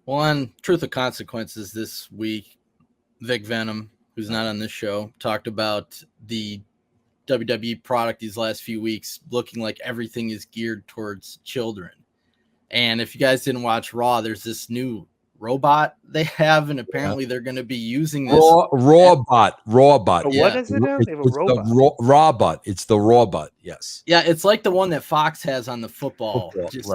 Well, on Truth of Consequences this week, Vic Venom, who's not on this show, talked about the WWE product these last few weeks looking like everything is geared towards children. And if you guys didn't watch Raw, there's this new robot they have, and apparently they're going to be using this Rawbot. What is it now? They have a robot. Rawbot. It's the Rawbot. Yes. Yeah, it's like the one that Fox has on the football, just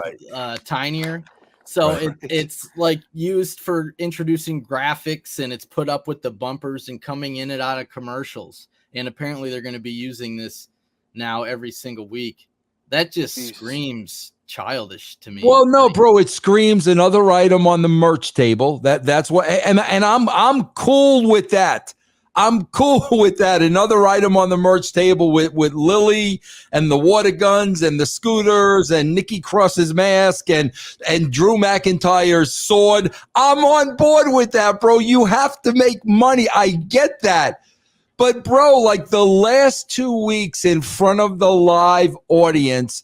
tinier. So it's like used for introducing graphics, and it's put up with the bumpers and coming in and out of commercials. And apparently they're going to be using this now every single week. That just screams childish to me. Well, no, bro, it screams another item on the merch table. That's what, and I'm cool with that. I'm cool with that. Another item on the merch table with Lily and the water guns and the scooters and Nikki Cross's mask and Drew McIntyre's sword. I'm on board with that, bro. You have to make money. I get that. But, bro, like the last 2 weeks in front of the live audience,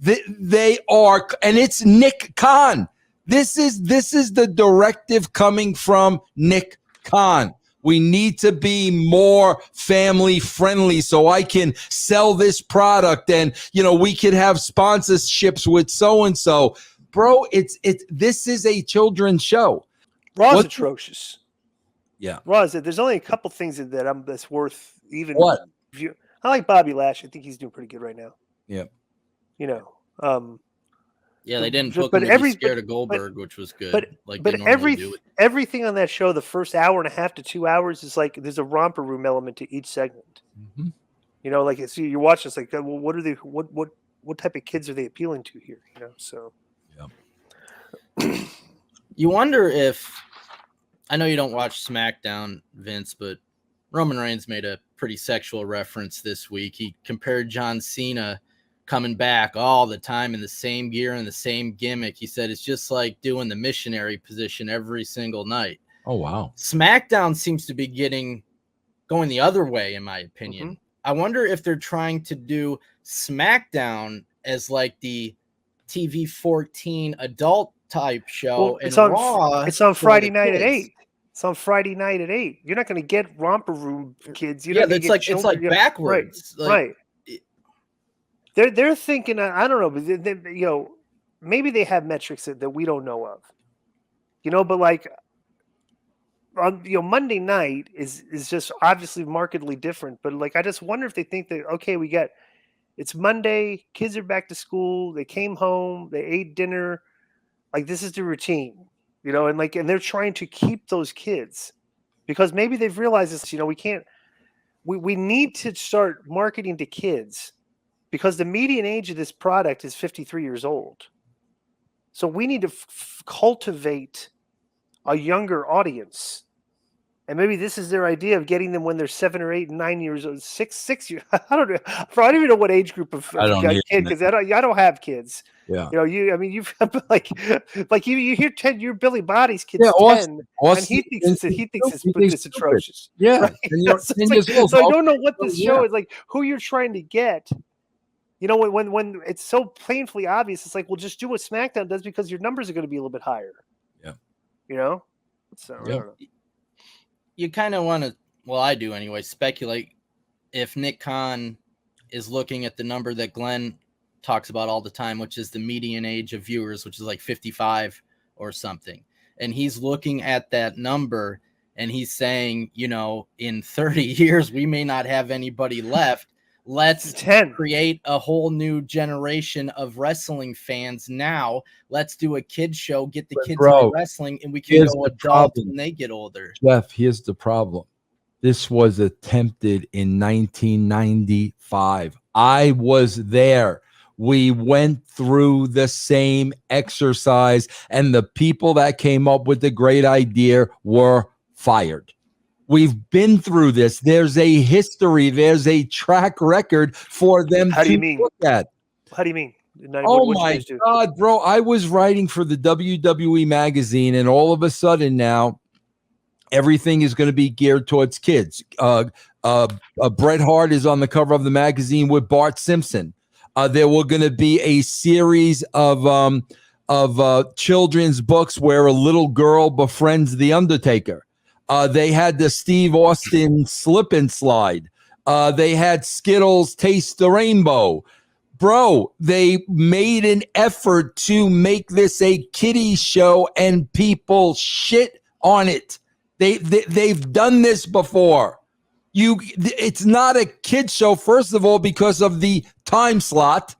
they are, and it's Nick Khan. This is the directive coming from Nick Khan. We need to be more family friendly so I can sell this product, and we could have sponsorships with so and so. Bro, this is a children's show. Raw's atrocious. Yeah. Raw, there's only a couple things that's worth even. What? I like Bobby Lashley. I think he's doing pretty good right now. Yeah. Yeah, they didn't book him to be scared of Goldberg, which was good. But everything on that show, the first hour and a half to 2 hours, is like there's a romper room element to each segment. Mm-hmm. Like you watch this, like, well, what are they? What type of kids are they appealing to here? So. Yeah. You wonder if, I know you don't watch SmackDown, Vince, but Roman Reigns made a pretty sexual reference this week. He compared John Cena coming back all the time in the same gear and the same gimmick. He said it's just like doing the missionary position every single night. Oh, wow. SmackDown seems to be going the other way, in my opinion. Mm-hmm. I wonder if they're trying to do SmackDown as like the TV 14 adult type show. Well, Raw, it's on Friday night at 8. It's on Friday night at 8. You're not going to get romper room kids. It's like backwards. Right. They're thinking, I don't know, but maybe they have metrics that we don't know of, but like on Monday night is just obviously markedly different. But like I just wonder if they think that it's Monday, kids are back to school, they came home, they ate dinner, like this is the routine, and they're trying to keep those kids because maybe they've realized this. We need to start marketing to kids. Because the median age of this product is 53 years old. So we need to cultivate a younger audience. And maybe this is their idea of getting them when they're 7 or 8 and 9 years old, six years. I don't know. I don't even know what age group of kid, because I don't have kids. Yeah. You've like you hear 10, you're Billy Body's kid's 10, and he thinks it's atrocious. Yeah. Right? So I don't know what this show is like, who you're trying to get. When it's so painfully obvious, it's like, well, just do what SmackDown does because your numbers are going to be a little bit higher. Yeah. So I don't know. You kind of want to, well, I do anyway, speculate if Nick Khan is looking at the number that Glenn talks about all the time, which is the median age of viewers, which is like 55 or something. And he's looking at that number and he's saying, in 30 years, we may not have anybody left. Let's create a whole new generation of wrestling fans now. Let's do a kid show, get the kids into wrestling, and we can go adult when they get older. Jeff, here's the problem. This was attempted in 1995. I was there. We went through the same exercise, and the people that came up with the great idea were fired. We've been through this. There's a history. There's a track record for them to look at. How do you mean? Oh, my God, bro. I was writing for the WWE magazine, and all of a sudden now, everything is going to be geared towards kids. Bret Hart is on the cover of the magazine with Bart Simpson. There were going to be a series of children's books where a little girl befriends the Undertaker. They had the Steve Austin slip and slide. They had Skittles Taste the Rainbow. Bro, they made an effort to make this a kiddie show, and people shit on it. They've done this before. It's not a kid show, first of all, because of the time slot.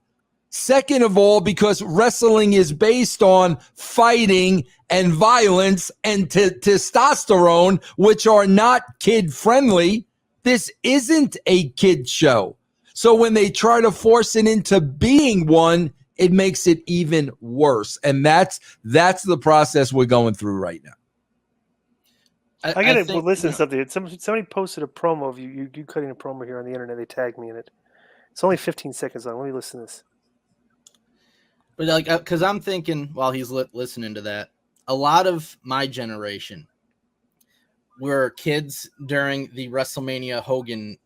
Second of all, because wrestling is based on fighting and violence and testosterone, which are not kid friendly. This isn't a kid show. So when they try to force it into being one, it makes it even worse. And that's the process we're going through right now. I gotta listen to something. Somebody posted a promo of you cutting a promo here on the internet. They tagged me in it. It's only 15 seconds long. Let me listen to this. But like, because I'm thinking while he's listening to that, a lot of my generation were kids during the WrestleMania Hogan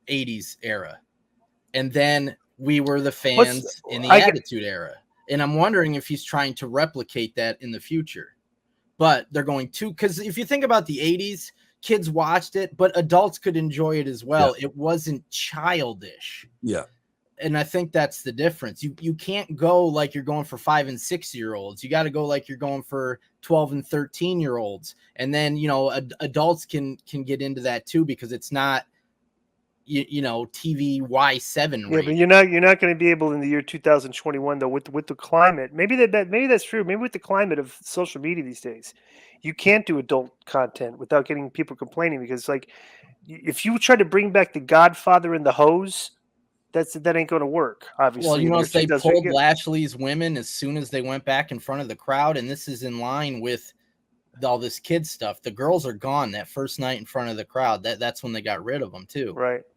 80s era. And then we were the fans in the Attitude Era. And I'm wondering if he's trying to replicate that in the future. But they're going to, because if you think about the 80s, kids watched it, but adults could enjoy it as well. Yeah. It wasn't childish. Yeah. And I think that's the difference. You can't go like you're going for 5 and 6 year olds. You got to go like you're going for 12 and 13 year olds. And then, adults can get into that too, because it's not, TV Y7 Yeah, but you're not going to be able in the year 2021 though with the climate. Maybe that's true. Maybe with the climate of social media these days, you can't do adult content without getting people complaining, because like if you try to bring back the Godfather and the Hose, that ain't going to work. Obviously, well, they pulled Lashley's women as soon as they went back in front of the crowd, and this is in line with all this kid stuff. The girls are gone that first night in front of the crowd. That's when they got rid of them too. Right.